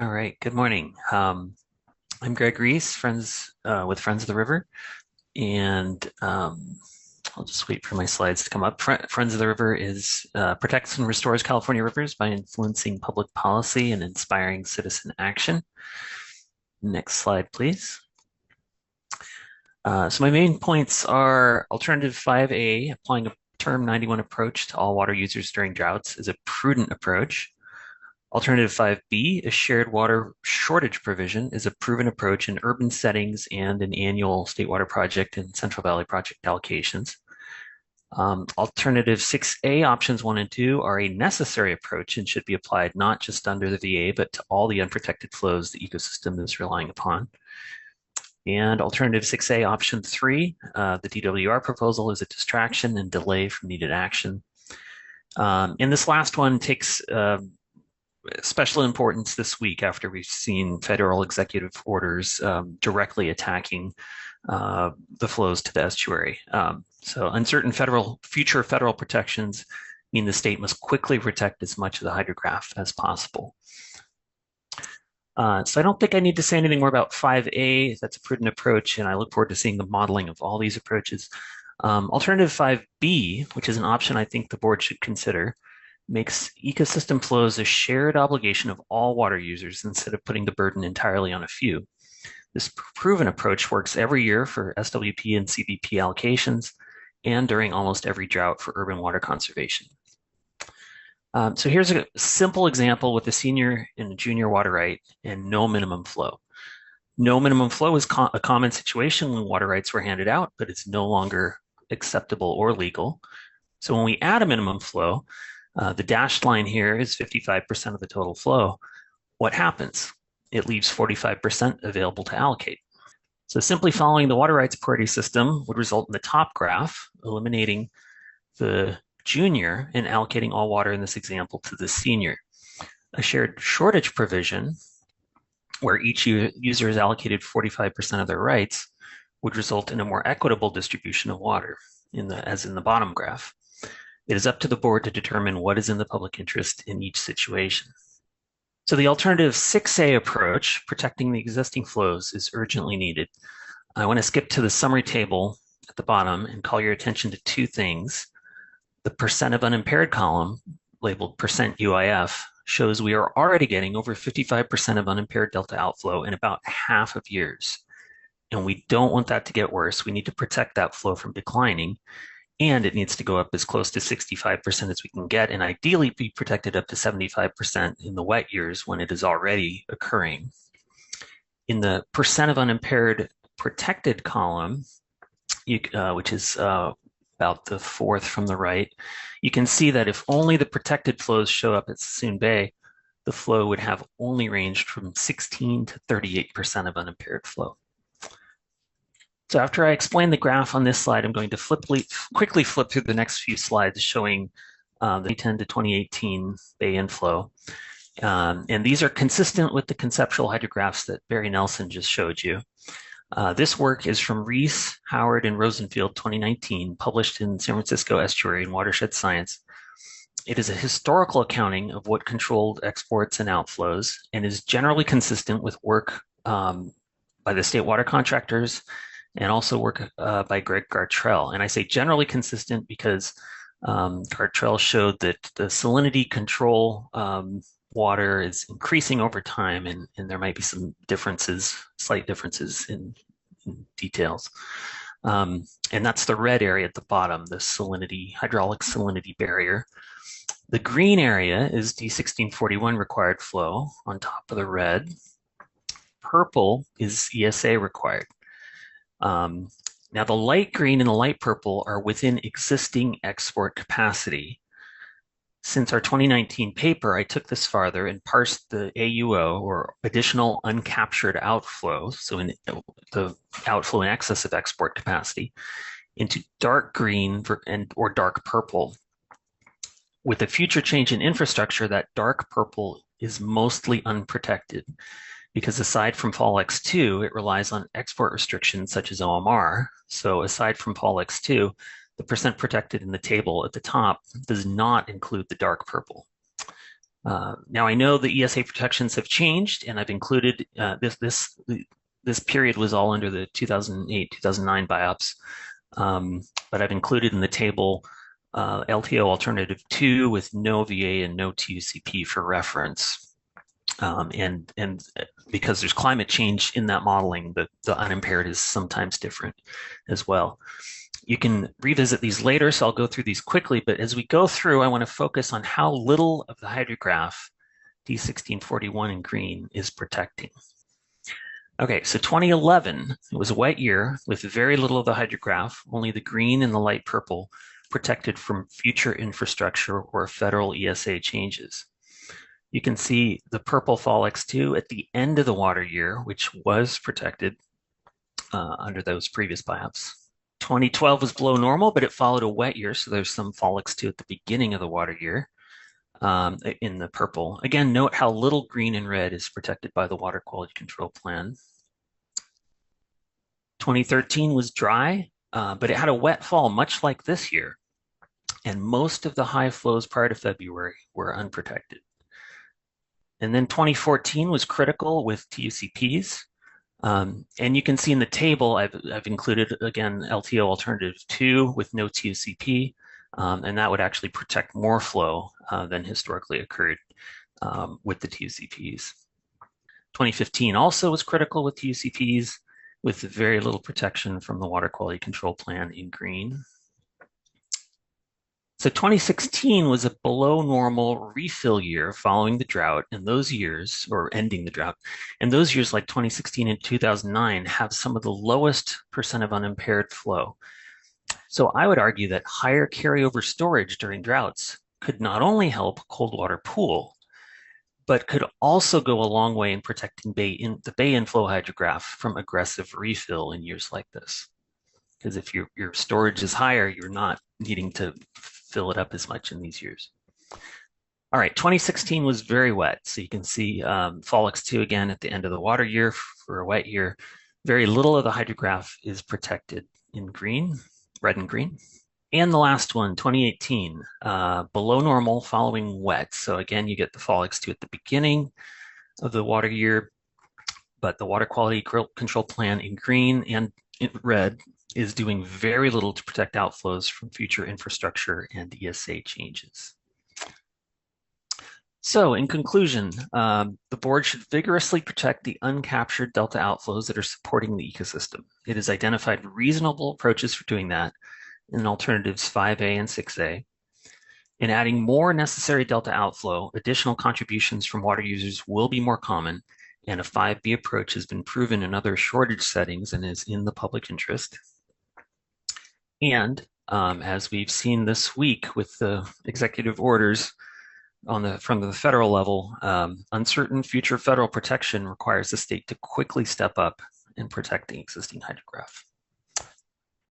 All right, good morning. I'm Greg Reis, with Friends of the River, and I'll just wait for my slides to come up. Friends of the River is protects and restores California rivers by influencing public policy and inspiring citizen action. Next slide, please. So my main points are Alternative 5A, applying a Term 91 approach to all water users during droughts is a prudent approach. Alternative 5B, a shared water shortage provision, is a proven approach in urban settings and in annual State Water Project and Central Valley Project allocations. Alternative 6A, options 1 and 2, are a necessary approach and should be applied not just under the VA, but to all the unprotected flows the ecosystem is relying upon. And alternative 6A, option 3, the DWR proposal, is a distraction and delay from needed action. And this last one takes special importance this week after we've seen federal executive orders directly attacking the flows to the estuary. So uncertain future federal protections mean the state must quickly protect as much of the hydrograph as possible. So I don't think I need to say anything more about 5A. That's a prudent approach, and I look forward to seeing the modeling of all these approaches. Alternative 5B, which is an option I think the board should consider, makes ecosystem flows a shared obligation of all water users instead of putting the burden entirely on a few. This proven approach works every year for SWP and CBP allocations and during almost every drought for urban water conservation. So here's a simple example with a senior and a junior water right and no minimum flow. No minimum flow is a common situation when water rights were handed out, but it's no longer acceptable or legal. So when we add a minimum flow, the dashed line here is 55% of the total flow. What happens? It leaves 45% available to allocate. So simply following the water rights priority system would result in the top graph, eliminating the junior and allocating all water in this example to the senior. A shared shortage provision, where each user is allocated 45% of their rights, would result in a more equitable distribution of water, as in the bottom graph. It is up to the board to determine what is in the public interest in each situation. So the alternative 6A approach, protecting the existing flows, is urgently needed. I want to skip to the summary table at the bottom and call your attention to two things. The percent of unimpaired column, labeled percent UIF, shows we are already getting over 55% of unimpaired delta outflow in about half of years. And we don't want that to get worse. We need to protect that flow from declining. And it needs to go up as close to 65% as we can get, and ideally be protected up to 75% in the wet years when it is already occurring. In the percent of unimpaired protected column, which is about the fourth from the right, you can see that if only the protected flows show up at Sassoon Bay, the flow would have only ranged from 16 to 38% of unimpaired flow. So after I explain the graph on this slide, I'm going to quickly flip through the next few slides showing the 2010 to 2018 bay inflow. And these are consistent with the conceptual hydrographs that Barry Nelson just showed you. This work is from Reis, Howard, and Rosenfield 2019, published in San Francisco Estuary and Watershed Science. It is a historical accounting of what controlled exports and outflows and is generally consistent with work by the state water contractors and also work by Greg Gartrell. And I say generally consistent because Gartrell showed that the salinity control water is increasing over time, and there might be some slight differences in details. And that's the red area at the bottom, the hydraulic salinity barrier. The green area is D1641 required flow on top of the red. Purple is ESA required. Now the light green and the light purple are within existing export capacity. Since our 2019 paper, I took this farther and parsed the AUO, or additional uncaptured outflow, so in the outflow in excess of export capacity, into dark green or dark purple. With a future change in infrastructure, that dark purple is mostly unprotected, because aside from Fall X2, it relies on export restrictions such as OMR. So aside from Fall X2, the percent protected in the table at the top does not include the dark purple. Now I know the ESA protections have changed, and I've included this period was all under the 2008 2009 BIOPS, but I've included in the table LTO alternative 2 with no VA and no TUCP for reference. And because there's climate change in that modeling, the unimpaired is sometimes different as well. You can revisit these later, so I'll go through these quickly. But as we go through, I want to focus on how little of the hydrograph D1641 in green is protecting. Okay, so 2011, it was a wet year with very little of the hydrograph, only the green and the light purple protected from future infrastructure or federal ESA changes. You can see the purple fall X2 at the end of the water year, which was protected under those previous BIOPS. 2012 was below normal, but it followed a wet year, so there's some fall X2 at the beginning of the water year in the purple. Again, note how little green and red is protected by the water quality control plan. 2013 was dry, but it had a wet fall, much like this year. And most of the high flows prior to February were unprotected. And then 2014 was critical with TUCPs. And you can see in the table, I've included, again, LTO alternative 2 with no TUCP, and that would actually protect more flow than historically occurred with the TUCPs. 2015 also was critical with TUCPs, with very little protection from the water quality control plan in green. So 2016 was a below normal refill year following the drought, and those years, or ending the drought, and those years like 2016 and 2009 have some of the lowest percent of unimpaired flow. So I would argue that higher carryover storage during droughts could not only help cold water pool, but could also go a long way in protecting the bay inflow hydrograph from aggressive refill in years like this. Because if your storage is higher, you're not needing to fill it up as much in these years. All right, 2016 was very wet. So you can see fall X2 again at the end of the water year for a wet year. Very little of the hydrograph is protected in green, red and green. And the last one, 2018, below normal following wet. So again, you get the fall X2 at the beginning of the water year, but the water quality control plan in green and in red is doing very little to protect outflows from future infrastructure and ESA changes. So in conclusion, the board should vigorously protect the uncaptured delta outflows that are supporting the ecosystem. It has identified reasonable approaches for doing that in alternatives 5A and 6A. In adding more necessary delta outflow, additional contributions from water users will be more common, and a 5B approach has been proven in other shortage settings and is in the public interest. And as we've seen this week with the executive orders from the federal level, uncertain future federal protection requires the state to quickly step up and protect the existing hydrograph.